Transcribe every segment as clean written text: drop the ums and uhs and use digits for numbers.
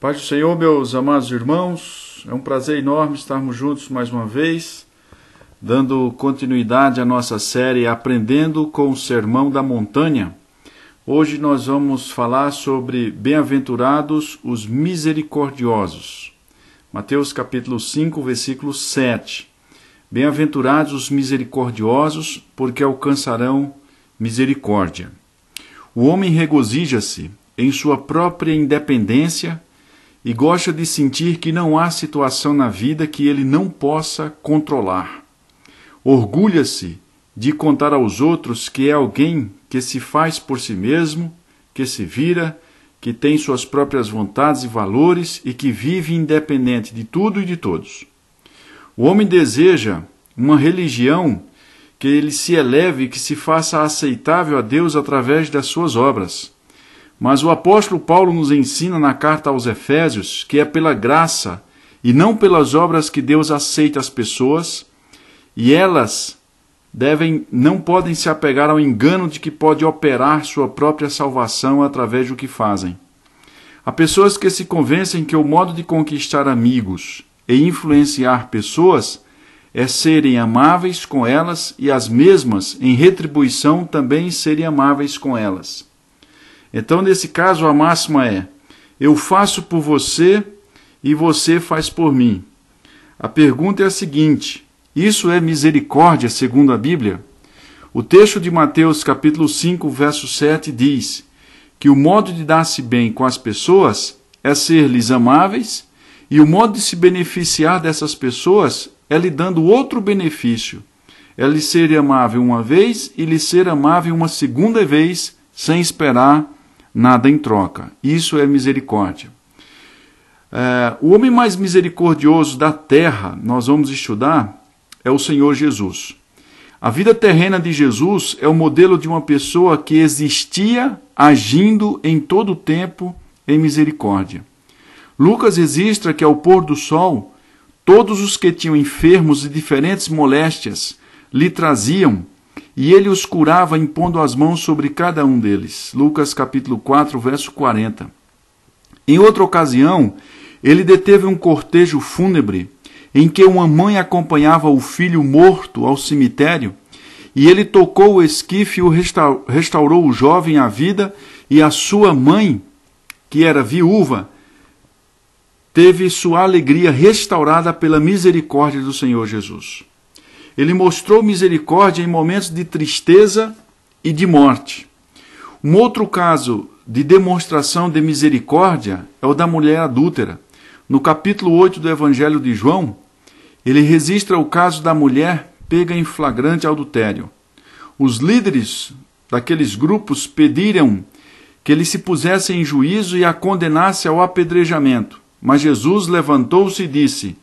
Paz do Senhor, meus amados irmãos, é um prazer enorme estarmos juntos mais uma vez, dando continuidade à nossa série Aprendendo com o Sermão da Montanha. Hoje nós vamos falar sobre Bem-aventurados os misericordiosos. Mateus capítulo 5, versículo 7. Bem-aventurados os misericordiosos, porque alcançarão misericórdia. O homem regozija-se em sua própria independência e gosta de sentir que não há situação na vida que ele não possa controlar. Orgulha-se de contar aos outros que é alguém que se faz por si mesmo, que se vira, que tem suas próprias vontades e valores e que vive independente de tudo e de todos. O homem deseja uma religião que ele se eleve e que se faça aceitável a Deus através das suas obras. Mas o apóstolo Paulo nos ensina na carta aos Efésios que é pela graça e não pelas obras que Deus aceita as pessoas, e elas não podem se apegar ao engano de que pode operar sua própria salvação através do que fazem. Há pessoas que se convencem que o modo de conquistar amigos e influenciar pessoas é serem amáveis com elas e as mesmas, em retribuição, também serem amáveis com elas. Então, nesse caso, a máxima é: eu faço por você e você faz por mim. A pergunta é a seguinte: isso é misericórdia segundo a Bíblia? O texto de Mateus capítulo 5, verso 7 diz que o modo de dar-se bem com as pessoas é ser-lhes amáveis, e o modo de se beneficiar dessas pessoas é lhe dando outro benefício. É lhe ser amável uma vez e lhe ser amável uma segunda vez, sem esperar nada em troca. Isso é misericórdia. O homem mais misericordioso da terra, nós vamos estudar, é o Senhor Jesus. A vida terrena de Jesus é o modelo de uma pessoa que existia agindo em todo o tempo em misericórdia. Lucas registra que ao pôr do sol, todos os que tinham enfermos e diferentes moléstias lhe traziam, e ele os curava impondo as mãos sobre cada um deles. Lucas capítulo 4, verso 40. Em outra ocasião, ele deteve um cortejo fúnebre em que uma mãe acompanhava o filho morto ao cemitério, e ele tocou o esquife e restaurou o jovem à vida, e a sua mãe, que era viúva, teve sua alegria restaurada pela misericórdia do Senhor Jesus. Ele mostrou misericórdia em momentos de tristeza e de morte. Um outro caso de demonstração de misericórdia é o da mulher adúltera. No capítulo 8 do Evangelho de João, ele registra o caso da mulher pega em flagrante adultério. Os líderes daqueles grupos pediram que ele se pusesse em juízo e a condenasse ao apedrejamento. Mas Jesus levantou-se e disse: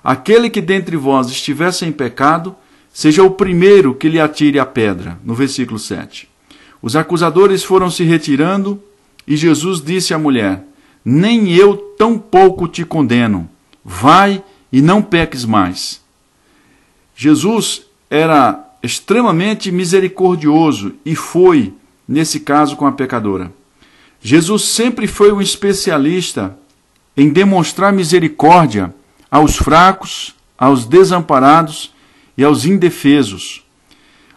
aquele que dentre vós estiver sem pecado, seja o primeiro que lhe atire a pedra. No versículo 7. Os acusadores foram se retirando e Jesus disse à mulher: nem eu tampouco te condeno. Vai e não peques mais. Jesus era extremamente misericordioso e foi, nesse caso, com a pecadora. Jesus sempre foi um especialista em demonstrar misericórdia aos fracos, aos desamparados e aos indefesos.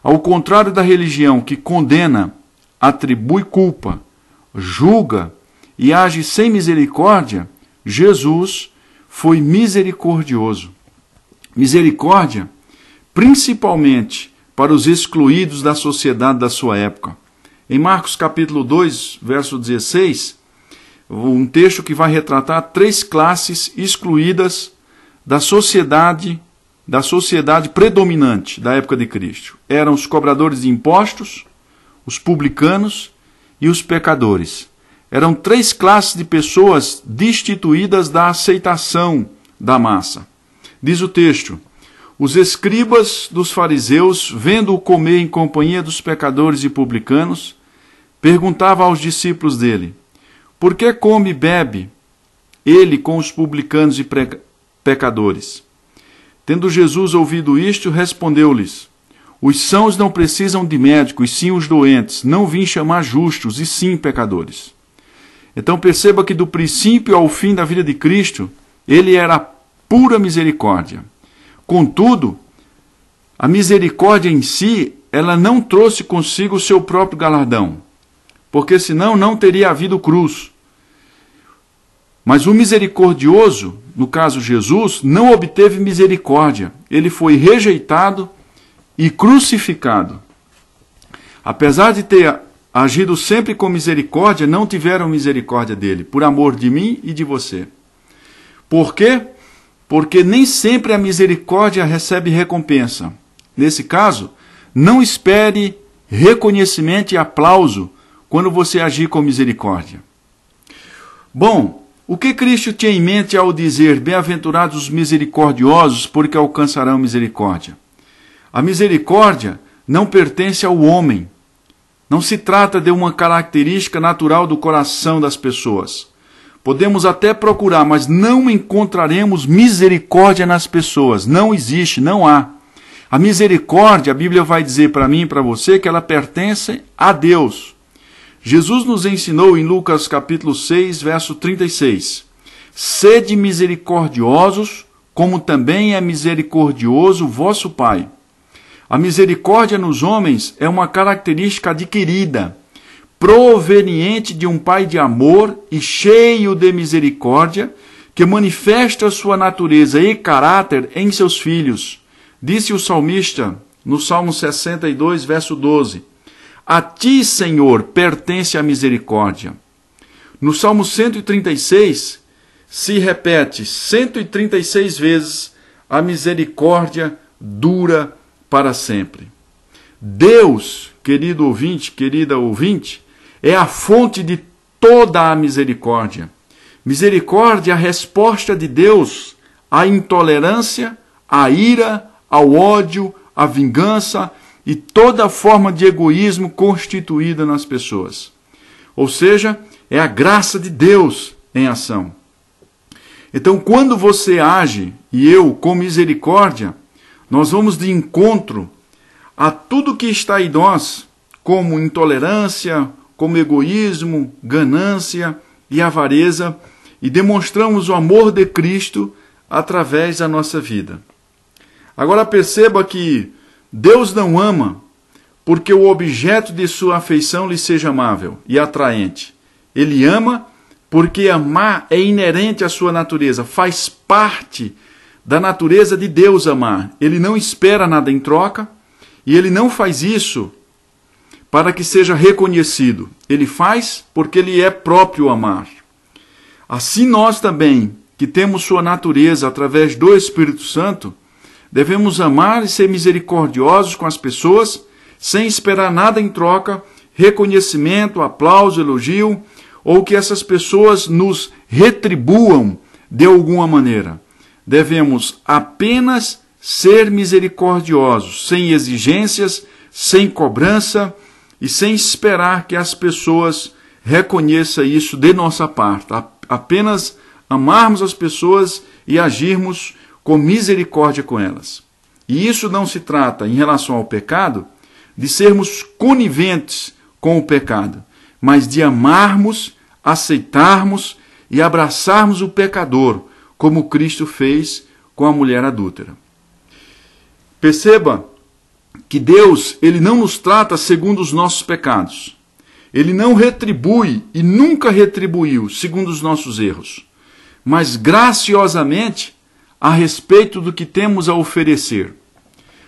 Ao contrário da religião que condena, atribui culpa, julga e age sem misericórdia, Jesus foi misericordioso. Misericórdia, principalmente para os excluídos da sociedade da sua época. Em Marcos capítulo 2, verso 16, um texto que vai retratar 3 classes excluídas da sociedade predominante da época de Cristo. Eram os cobradores de impostos, os publicanos e os pecadores. Eram 3 classes de pessoas destituídas da aceitação da massa. Diz o texto: os escribas dos fariseus, vendo-o comer em companhia dos pecadores e publicanos, perguntavam aos discípulos dele: por que come e bebe ele com os publicanos e pecadores? Tendo Jesus ouvido isto, respondeu-lhes: os sãos não precisam de médico, e sim os doentes. Não vim chamar justos, e sim pecadores. Então perceba que do princípio ao fim da vida de Cristo, ele era pura misericórdia. Contudo, a misericórdia em si, ela não trouxe consigo o seu próprio galardão, porque senão não teria havido cruz. Mas o misericordioso, no caso Jesus, não obteve misericórdia. Ele foi rejeitado e crucificado. Apesar de ter agido sempre com misericórdia, não tiveram misericórdia dele, por amor de mim e de você. Por quê? Porque nem sempre a misericórdia recebe recompensa. Nesse caso, não espere reconhecimento e aplauso quando você agir com misericórdia. Bom, o que Cristo tinha em mente ao dizer, bem-aventurados os misericordiosos, porque alcançarão misericórdia? A misericórdia não pertence ao homem. Não se trata de uma característica natural do coração das pessoas. Podemos até procurar, mas não encontraremos misericórdia nas pessoas. Não existe, não há. A misericórdia, a Bíblia vai dizer para mim e para você que ela pertence a Deus. Jesus nos ensinou em Lucas capítulo 6, verso 36. Sede misericordiosos, como também é misericordioso vosso Pai. A misericórdia nos homens é uma característica adquirida, proveniente de um Pai de amor e cheio de misericórdia, que manifesta sua natureza e caráter em seus filhos. Disse o salmista no Salmo 62, verso 12, a ti, Senhor, pertence a misericórdia. No Salmo 136, se repete 136 vezes, a misericórdia dura para sempre. Deus, querido ouvinte, querida ouvinte, é a fonte de toda a misericórdia. Misericórdia é a resposta de Deus à intolerância, à ira, ao ódio, à vingança e toda forma de egoísmo constituída nas pessoas. Ou seja, é a graça de Deus em ação. Então, quando você age, e eu, com misericórdia, nós vamos de encontro a tudo que está em nós, como intolerância, como egoísmo, ganância e avareza, e demonstramos o amor de Cristo através da nossa vida. Agora perceba que Deus não ama porque o objeto de sua afeição lhe seja amável e atraente. Ele ama porque amar é inerente à sua natureza, faz parte da natureza de Deus amar. Ele não espera nada em troca e ele não faz isso para que seja reconhecido. Ele faz porque ele é próprio amar. Assim nós também, que temos sua natureza através do Espírito Santo, devemos amar e ser misericordiosos com as pessoas, sem esperar nada em troca, reconhecimento, aplauso, elogio, ou que essas pessoas nos retribuam de alguma maneira. Devemos apenas ser misericordiosos, sem exigências, sem cobrança e sem esperar que as pessoas reconheçam isso de nossa parte. Apenas amarmos as pessoas e agirmos com misericórdia com elas. E isso não se trata, em relação ao pecado, de sermos coniventes com o pecado, mas de amarmos, aceitarmos e abraçarmos o pecador, como Cristo fez com a mulher adúltera. Perceba que Deus, ele não nos trata segundo os nossos pecados. Ele não retribui e nunca retribuiu segundo os nossos erros, mas graciosamente a respeito do que temos a oferecer.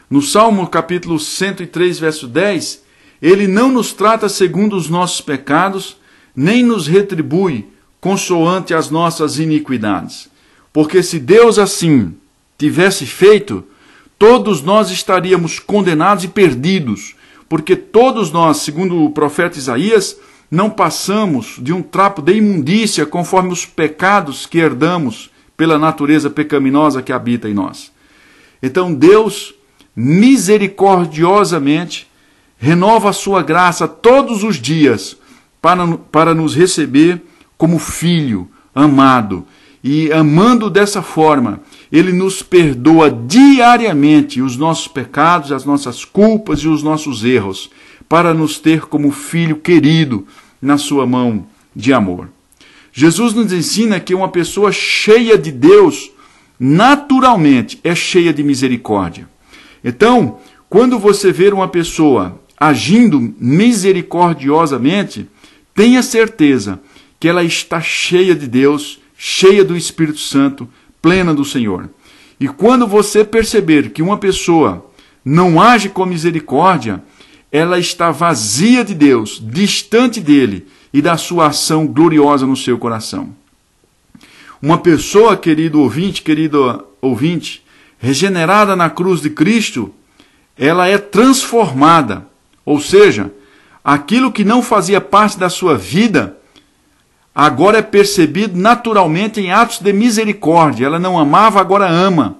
No Salmo capítulo 103, verso 10, ele não nos trata segundo os nossos pecados, nem nos retribui consoante as nossas iniquidades. Porque se Deus assim tivesse feito, todos nós estaríamos condenados e perdidos, porque todos nós, segundo o profeta Isaías, não passamos de um trapo de imundícia conforme os pecados que herdamos pela natureza pecaminosa que habita em nós. Então Deus, misericordiosamente, renova a sua graça todos os dias para nos receber como filho amado. E amando dessa forma, ele nos perdoa diariamente os nossos pecados, as nossas culpas e os nossos erros, para nos ter como filho querido na sua mão de amor. Jesus nos ensina que uma pessoa cheia de Deus, naturalmente, é cheia de misericórdia. Então, quando você ver uma pessoa agindo misericordiosamente, tenha certeza que ela está cheia de Deus, cheia do Espírito Santo, plena do Senhor. E quando você perceber que uma pessoa não age com misericórdia, ela está vazia de Deus, distante dele e da sua ação gloriosa no seu coração. Uma pessoa, querido ouvinte, regenerada na cruz de Cristo, ela é transformada. Ou seja, aquilo que não fazia parte da sua vida, agora é percebido naturalmente em atos de misericórdia. Ela não amava, agora ama.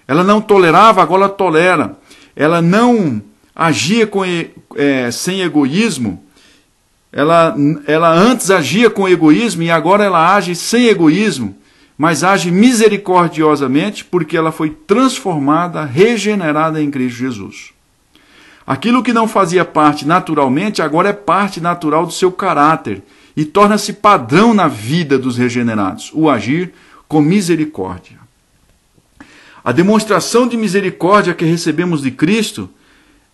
Ela não tolerava, agora tolera. Ela não agia sem egoísmo. Ela antes agia com egoísmo e agora ela age sem egoísmo, mas age misericordiosamente porque ela foi transformada, regenerada em Cristo Jesus. Aquilo que não fazia parte naturalmente, agora é parte natural do seu caráter e torna-se padrão na vida dos regenerados, o agir com misericórdia. A demonstração de misericórdia que recebemos de Cristo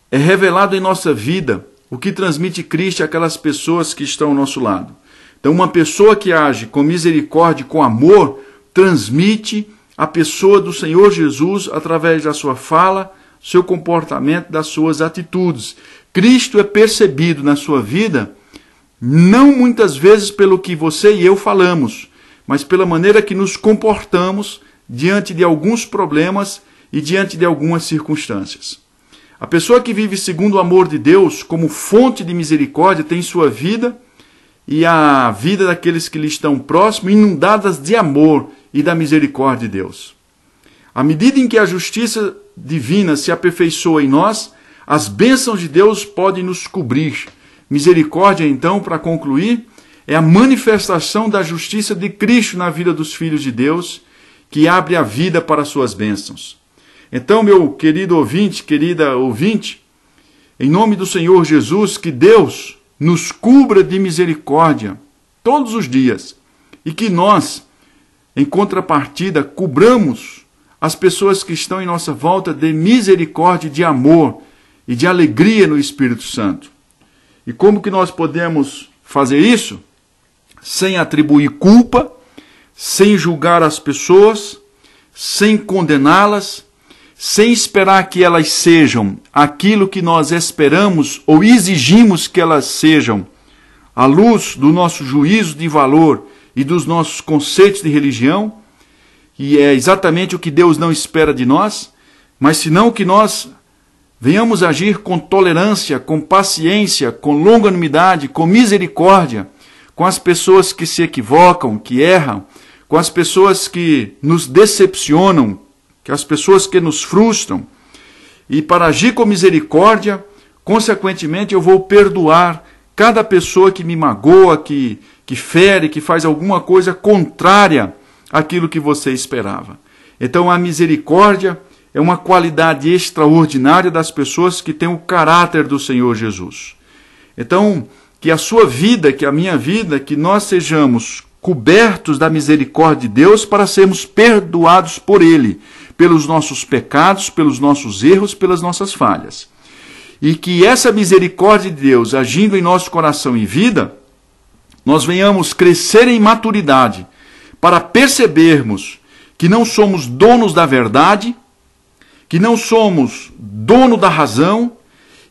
é revelado em nossa vida, o que transmite Cristo àquelas pessoas que estão ao nosso lado. Então, uma pessoa que age com misericórdia, com amor, transmite a pessoa do Senhor Jesus através da sua fala, seu comportamento, das suas atitudes. Cristo é percebido na sua vida, não muitas vezes pelo que você e eu falamos, mas pela maneira que nos comportamos diante de alguns problemas e diante de algumas circunstâncias. A pessoa que vive segundo o amor de Deus, como fonte de misericórdia, tem sua vida e a vida daqueles que lhe estão próximos inundadas de amor e da misericórdia de Deus. À medida em que a justiça divina se aperfeiçoa em nós, as bênçãos de Deus podem nos cobrir. Misericórdia, então, para concluir, é a manifestação da justiça de Cristo na vida dos filhos de Deus, que abre a vida para as suas bênçãos. Então, meu querido ouvinte, querida ouvinte, em nome do Senhor Jesus, que Deus nos cubra de misericórdia todos os dias e que nós, em contrapartida, cobramos as pessoas que estão em nossa volta de misericórdia, de amor e de alegria no Espírito Santo. E como que nós podemos fazer isso? Sem atribuir culpa, sem julgar as pessoas, sem condená-las, sem esperar que elas sejam aquilo que nós esperamos ou exigimos que elas sejam, à luz do nosso juízo de valor e dos nossos conceitos de religião, e é exatamente o que Deus não espera de nós, mas senão que nós venhamos agir com tolerância, com paciência, com longanimidade, com misericórdia, com as pessoas que se equivocam, que erram, com as pessoas que nos decepcionam, com as pessoas que nos frustram. E para agir com misericórdia, consequentemente eu vou perdoar cada pessoa que me magoa, que fere, que faz alguma coisa contrária àquilo que você esperava. Então a misericórdia é uma qualidade extraordinária das pessoas que têm o caráter do Senhor Jesus. Então, que a sua vida, que a minha vida, que nós sejamos cobertos da misericórdia de Deus para sermos perdoados por Ele, pelos nossos pecados, pelos nossos erros, pelas nossas falhas. E que essa misericórdia de Deus, agindo em nosso coração e vida, nós venhamos crescer em maturidade para percebermos que não somos donos da verdade, que não somos dono da razão,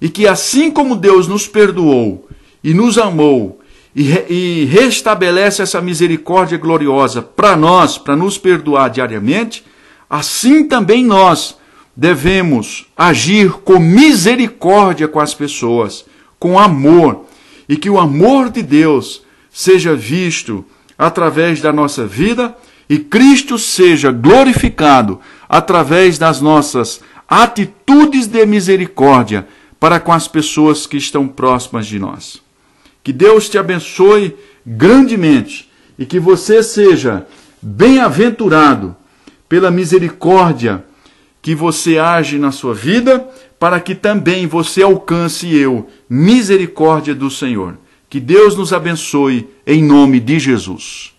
e que assim como Deus nos perdoou e nos amou e restabelece essa misericórdia gloriosa para nós, para nos perdoar diariamente, assim também nós devemos agir com misericórdia com as pessoas, com amor, e que o amor de Deus seja visto através da nossa vida e Cristo seja glorificado através das nossas atitudes de misericórdia para com as pessoas que estão próximas de nós. Que Deus te abençoe grandemente e que você seja bem-aventurado pela misericórdia que você age na sua vida, para que também você alcance misericórdia do Senhor. Que Deus nos abençoe em nome de Jesus.